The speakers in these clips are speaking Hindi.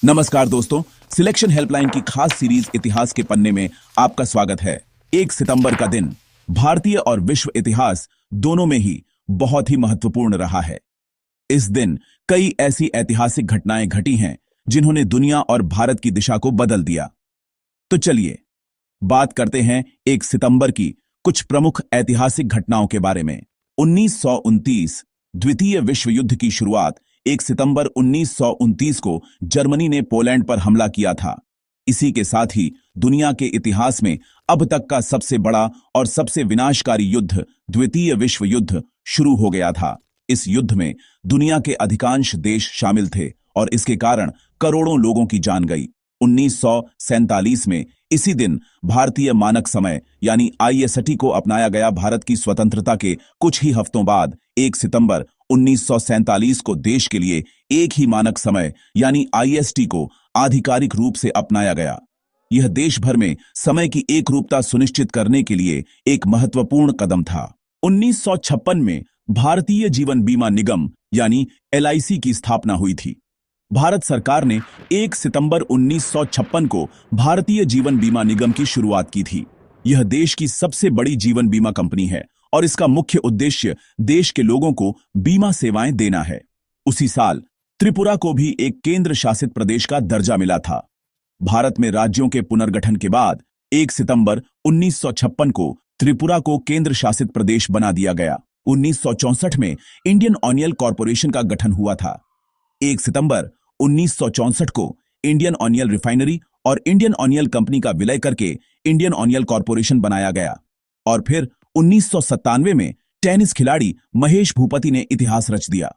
नमस्कार दोस्तों, सिलेक्शन हेल्पलाइन की खास सीरीज इतिहास के पन्ने में आपका स्वागत है। 1 सितंबर का दिन भारतीय और विश्व इतिहास दोनों में ही बहुत ही महत्वपूर्ण रहा है। इस दिन कई ऐसी ऐतिहासिक घटनाएं घटी हैं जिन्होंने दुनिया और भारत की दिशा को बदल दिया। तो चलिए बात करते हैं 1 सितंबर की कुछ प्रमुख ऐतिहासिक घटनाओं के बारे में। 1929 द्वितीय विश्व युद्ध की शुरुआत 1 सितंबर 1929 को जर्मनी ने पोलैंड पर हमला किया था। इसी के साथ ही दुनिया के इतिहास में अब तक का सबसे बड़ा और सबसे विनाशकारी युद्ध द्वितीय विश्व युद्ध शुरू हो गया था। इस युद्ध में दुनिया के अधिकांश देश शामिल थे और इसके कारण करोड़ों लोगों की जान गई। 1947 में इसी दिन भारतीय मानक समय यानी IST को अपनाया गया। भारत की स्वतंत्रता के कुछ ही हफ्तों बाद 1 सितंबर 1947 को देश के लिए एक ही मानक समय यानी IST को आधिकारिक रूप से अपनाया गया। यह देश भर में समय की एकरूपता सुनिश्चित करने के लिए एक महत्वपूर्ण कदम था। 1956 में भारतीय जीवन बीमा निगम यानी LIC की स्थापना हुई थी। भारत सरकार ने 1 सितंबर 1956 को भारतीय जीवन बीमा निगम की शुरुआत की थी। यह देश की सबसे बड़ी जीवन बीमा कंपनी है और इसका मुख्य उद्देश्य देश के लोगों को बीमा सेवाएं देना है। उसी साल त्रिपुरा को भी एक केंद्र शासित प्रदेश का दर्जा मिला था। भारत में राज्यों के पुनर्गठन के बाद 1 सितंबर 1956 को त्रिपुरा को केंद्र शासित प्रदेश बना दिया गया। 1964 में इंडियन ऑयल कॉरपोरेशन का गठन हुआ था। 1 सितंबर 1964 को इंडियन ऑयल रिफाइनरी और इंडियन ऑयल कंपनी का विलय करके इंडियन ऑयल कॉरपोरेशन बनाया गया। और फिर 1997 में टेनिस खिलाड़ी महेश भूपति ने इतिहास रच दिया।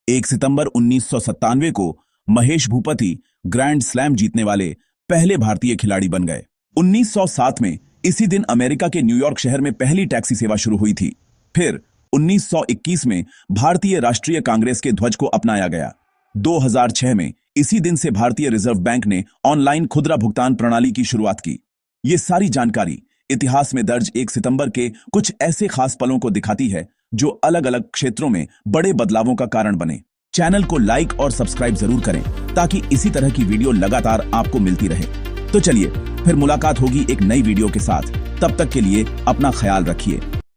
1 सितंबर 1997 को महेश भूपति ग्रैंड स्लैम जीतने वाले पहले भारतीय खिलाड़ी बन गए। 1907 में इसी दिन अमेरिका के न्यूयॉर्क शहर में पहली टैक्सी सेवा शुरू हुई थी। फिर 1921 में भारतीय राष्ट्रीय कांग्रेस के ध्वज को अपनाया गया। 2006 में इसी दिन से भारतीय रिजर्व बैंक ने ऑनलाइन खुदरा भुगतान प्रणाली की शुरुआत की। ये सारी जानकारी इतिहास में दर्ज 1 सितंबर के कुछ ऐसे खास पलों को दिखाती है जो अलग अलग क्षेत्रों में बड़े बदलावों का कारण बने। चैनल को लाइक और सब्सक्राइब जरूर करें ताकि इसी तरह की वीडियो लगातार आपको मिलती रहे। तो चलिए फिर मुलाकात होगी एक नई वीडियो के साथ। तब तक के लिए अपना ख्याल रखिए।